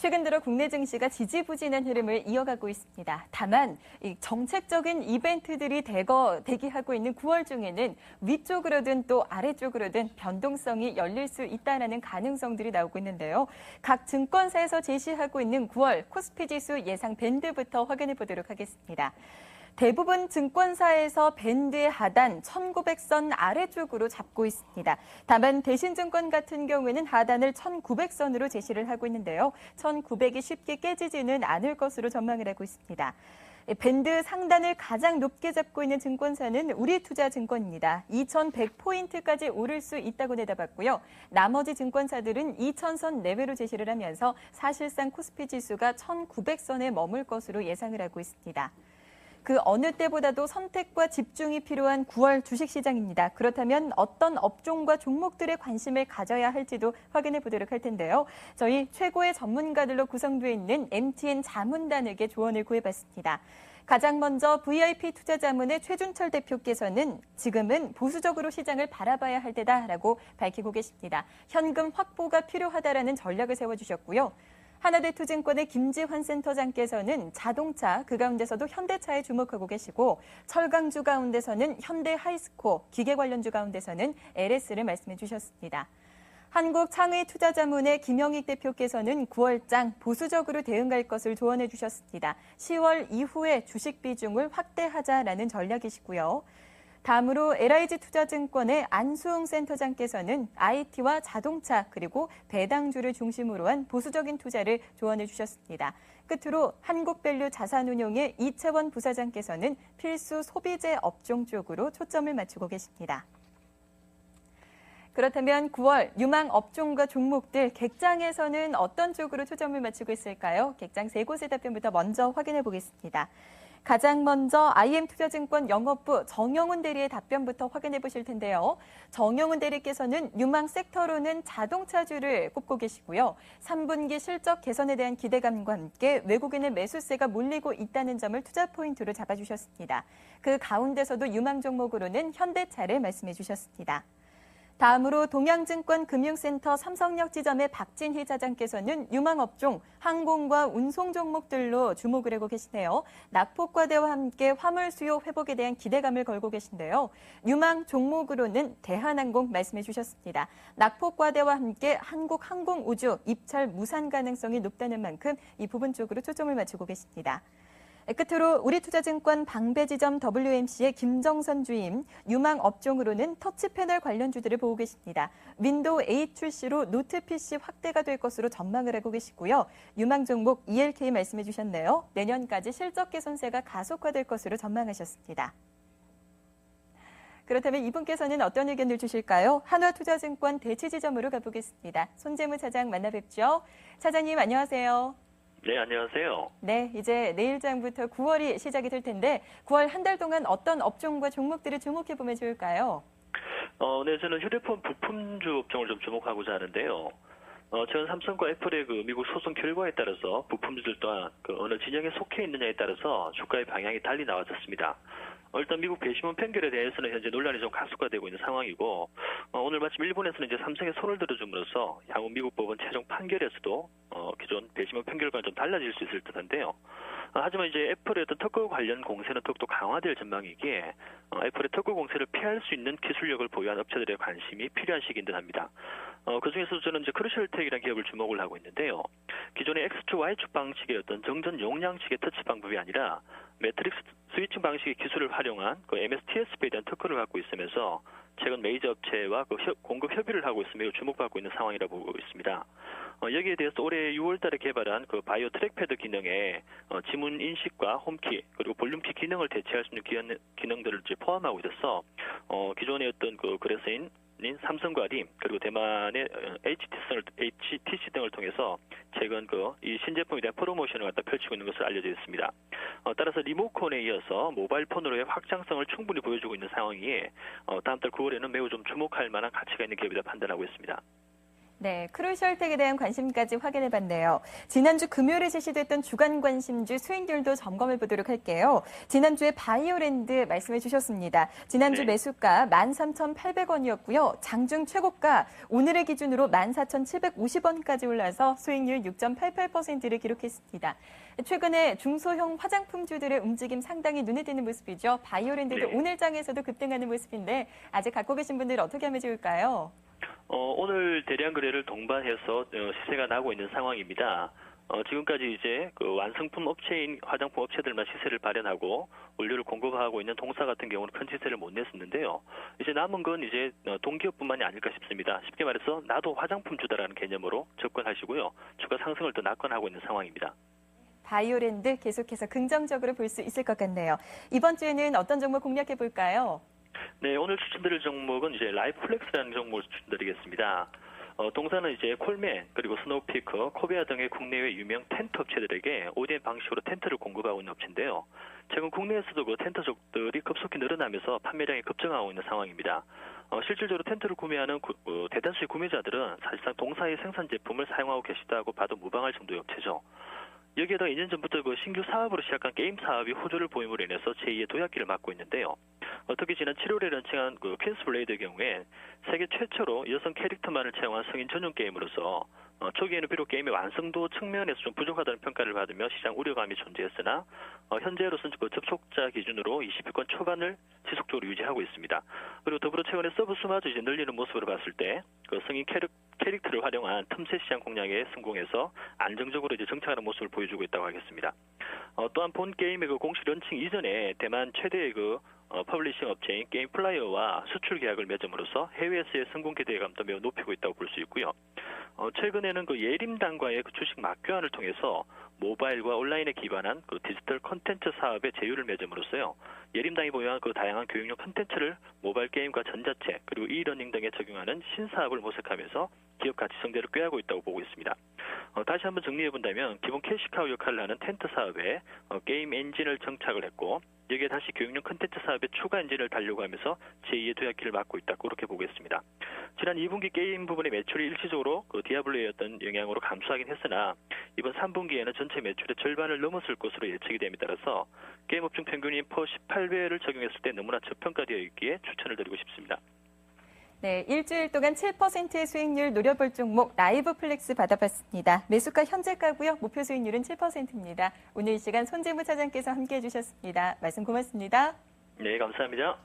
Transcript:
최근 들어 국내 증시가 지지부진한 흐름을 이어가고 있습니다. 다만 이 정책적인 이벤트들이 대기하고 있는 9월 중에는 위쪽으로든 또 아래쪽으로든 변동성이 열릴 수 있다는 가능성들이 나오고 있는데요. 각 증권사에서 제시하고 있는 9월 코스피 지수 예상 밴드부터 확인해 보도록 하겠습니다. 대부분 증권사에서 밴드의 하단 1900선 아래쪽으로 잡고 있습니다. 다만 대신증권 같은 경우에는 하단을 1900선으로 제시를 하고 있는데요. 1900이 쉽게 깨지지는 않을 것으로 전망을 하고 있습니다. 밴드 상단을 가장 높게 잡고 있는 증권사는 우리투자증권입니다. 2100포인트까지 오를 수 있다고 내다봤고요. 나머지 증권사들은 2000선 내외로 제시를 하면서 사실상 코스피 지수가 1900선에 머물 것으로 예상을 하고 있습니다. 그 어느 때보다도 선택과 집중이 필요한 9월 주식시장입니다. 그렇다면 어떤 업종과 종목들에 관심을 가져야 할지도 확인해 보도록 할 텐데요. 저희 최고의 전문가들로 구성되어 있는 MTN 자문단에게 조언을 구해봤습니다. 가장 먼저 VIP 투자자문의 최준철 대표께서는 지금은 보수적으로 시장을 바라봐야 할 때다라고 밝히고 계십니다. 현금 확보가 필요하다라는 전략을 세워주셨고요. 하나대투증권의 김지환 센터장께서는 자동차, 그 가운데서도 현대차에 주목하고 계시고 철강주 가운데서는 현대하이스코, 기계 관련주 가운데서는 LS를 말씀해 주셨습니다. 한국창의투자자문의 김영익 대표께서는 9월장 보수적으로 대응할 것을 조언해 주셨습니다. 10월 이후에 주식 비중을 확대하자라는 전략이시고요. 다음으로 LIG투자증권의 안수흥 센터장께서는 IT와 자동차 그리고 배당주를 중심으로 한 보수적인 투자를 조언해 주셨습니다. 끝으로 한국밸류 자산운용의 이채원 부사장께서는 필수 소비재 업종 쪽으로 초점을 맞추고 계십니다. 그렇다면 9월 유망 업종과 종목들 객장에서는 어떤 쪽으로 초점을 맞추고 있을까요? 객장 세 곳의 답변부터 먼저 확인해 보겠습니다. 가장 먼저 IM투자증권 영업부 정영훈 대리의 답변부터 확인해 보실 텐데요. 정영훈 대리께서는 유망 섹터로는 자동차주를 꼽고 계시고요. 3분기 실적 개선에 대한 기대감과 함께 외국인의 매수세가 몰리고 있다는 점을 투자 포인트로 잡아주셨습니다. 그 가운데서도 유망 종목으로는 현대차를 말씀해 주셨습니다. 다음으로 동양증권 금융센터 삼성역 지점의 박진희 차장께서는 유망업종 항공과 운송 종목들로 주목을 하고 계시네요. 낙폭과대와 함께 화물 수요 회복에 대한 기대감을 걸고 계신데요. 유망 종목으로는 대한항공 말씀해 주셨습니다. 낙폭과대와 함께 한국항공우주 입찰 무산 가능성이 높다는 만큼 이 부분 쪽으로 초점을 맞추고 계십니다. 끝으로 우리투자증권 방배지점 WMC의 김정선 주임, 유망 업종으로는 터치패널 관련주들을 보고 계십니다. 윈도우 8 출시로 노트 PC 확대가 될 것으로 전망을 하고 계시고요. 유망 종목 ELK 말씀해 주셨네요. 내년까지 실적 개선세가 가속화될 것으로 전망하셨습니다. 그렇다면 이분께서는 어떤 의견을 주실까요? 한화투자증권 대치지점으로 가보겠습니다. 손재무 차장 만나 뵙죠. 차장님 안녕하세요. 네, 안녕하세요. 네, 이제 내일장부터 9월이 시작이 될 텐데 9월 한 달 동안 어떤 업종과 종목들을 주목해보면 좋을까요? 네, 저는 휴대폰 부품주 업종을 좀 주목하고자 하는데요. 최근 삼성과 애플의 그 미국 소송 결과에 따라서 부품주들 또한 그 어느 진영에 속해 있느냐에 따라서 주가의 방향이 달리 나와졌습니다. 일단 미국 배심원 판결에 대해서는 현재 논란이 좀 가속화되고 있는 상황이고 오늘 마침 일본에서는 이제 삼성에 손을 들어줌으로써 향후 미국 법원 최종 판결에서도 기존 배심원 판결과는 좀 달라질 수 있을 듯한데요. 하지만 이제 애플의 어떤 특허 관련 공세는 더욱더 강화될 전망이기에 애플의 특허 공세를 피할 수 있는 기술력을 보유한 업체들의 관심이 필요한 시기인 듯합니다. 그중에서도 저는 이제 크루셜텍이라는 기업을 주목을 하고 있는데요. 기존의 X축, Y축 방식의 어떤 정전 용량식의 터치 방법이 아니라 매트릭스 스위칭 방식의 기술을 활용한 그 MSTSP에 대한 특허를 갖고 있으면서 최근 메이저 업체와 그 공급 협의를 하고 있으며 매우 주목받고 있는 상황이라 보고 있습니다. 여기에 대해서 올해 6월 달에 개발한 그 바이오 트랙패드 기능에 지문 인식과 홈키 그리고 볼륨키 기능을 대체할 수 있는 기능들을 이제 포함하고 있어서 기존의 어떤 그 거래소인 삼성과 림 그리고 대만의 HTC 등을 통해서 최근 이 신제품에 대한 프로모션을 갖다 펼치고 있는 것으로 알려져 있습니다. 따라서 리모컨에 이어서 모바일 폰으로의 확장성을 충분히 보여주고 있는 상황이기에 다음 달 9월에는 매우 좀 주목할 만한 가치가 있는 기업이라 판단하고 있습니다. 네, 크루셜텍에 대한 관심까지 확인해봤네요. 지난주 금요일에 제시됐던 주간 관심주 수익률도 점검해 보도록 할게요. 지난주에 바이오랜드 말씀해 주셨습니다. 지난주 네. 매수가 13,800원이었고요. 장중 최고가 오늘의 기준으로 14,750원까지 올라서 수익률 6.88%를 기록했습니다. 최근에 중소형 화장품주들의 움직임 상당히 눈에 띄는 모습이죠. 바이오랜드도 네. 오늘 장에서도 급등하는 모습인데 아직 갖고 계신 분들 어떻게 하면 좋을까요? 오늘 대량 거래를 동반해서 시세가 나고 있는 상황입니다. 지금까지 이제 그 완성품 업체인 화장품 업체들만 시세를 발현하고 원료를 공급하고 있는 동사 같은 경우는 큰 시세를 못 냈었는데요. 이제 남은 건 이제 동기업뿐만이 아닐까 싶습니다. 쉽게 말해서 나도 화장품 주다라는 개념으로 접근하시고요. 주가 상승을 또 낙관하고 있는 상황입니다. 바이오랜드 계속해서 긍정적으로 볼 수 있을 것 같네요. 이번 주에는 어떤 종목 공략해 볼까요? 네, 오늘 추천드릴 종목은 이제 라이플렉스라는 종목을 추천드리겠습니다. 동사는 이제 콜맨, 그리고 스노우피크, 코베아 등의 국내외 유명 텐트 업체들에게 ODM 방식으로 텐트를 공급하고 있는 업체인데요. 최근 국내에서도 그 텐트족들이 급속히 늘어나면서 판매량이 급증하고 있는 상황입니다. 실질적으로 텐트를 구매하는 대다수의 구매자들은 사실상 동사의 생산 제품을 사용하고 계시다고 봐도 무방할 정도의 업체죠. 여기에다 2년 전부터 그 신규 사업으로 시작한 게임 사업이 호조를 보임으로 인해서 제2의 도약기를 맞고 있는데요. 특히 지난 7월에 런칭한 그 퀸스 블레이드의 경우에 세계 최초로 여성 캐릭터만을 채용한 성인 전용 게임으로서 초기에는 비록 게임의 완성도 측면에서 좀 부족하다는 평가를 받으며 시장 우려감이 존재했으나 현재로서는 그 접속자 기준으로 20위권 초반을 지속적으로 유지하고 있습니다. 그리고 더불어 최근에 서브 수마저 이제 늘리는 모습으로 봤을 때 그 성인 캐릭터를 활용한 틈새 시장 공략에 성공해서 안정적으로 이제 정착하는 모습을 보여주고 있다고 하겠습니다. 또한 본 게임의 그 공식 런칭 이전에 대만 최대의 그 퍼블리싱 업체인 게임 플라이어와 수출 계약을 맺음으로써 해외에서의 성공 기대감도 매우 높이고 있다고 볼 수 있고요. 최근에는 그 예림당과의 그 주식 맞교환을 통해서 모바일과 온라인에 기반한 그 디지털 콘텐츠 사업의 제휴를 맺음으로써요. 예림당이 보유한 그 다양한 교육용 콘텐츠를 모바일 게임과 전자책 그리고 이러닝 등에 적용하는 신사업을 모색하면서 기업 가치 성장을 꾀하고 있다고 보고 있습니다. 다시 한번 정리해 본다면 기본 캐시카우 역할을 하는 텐트 사업에 게임 엔진을 정착을 했고 여기에 다시 교육용 콘텐츠 사업에 추가 엔진을 달려고 하면서 제2의 도약기를 맞고 있다 그렇게 보겠습니다. 지난 2분기 게임 부분의 매출이 일시적으로 그 디아블로의 어떤 영향으로 감소하긴 했으나 이번 3분기에는 전체 매출의 절반을 넘었을 것으로 예측이 됨에 따라서 게임 업종 평균인 퍼 18배를 적용했을 때 너무나 저평가되어 있기에 추천을 드리고 싶습니다. 네, 일주일 동안 7%의 수익률 노려볼 종목 라이브 플렉스 받아봤습니다. 매수가 현재가고요. 목표 수익률은 7%입니다. 오늘 이 시간 손재무 차장께서 함께해 주셨습니다. 말씀 고맙습니다. 네, 감사합니다.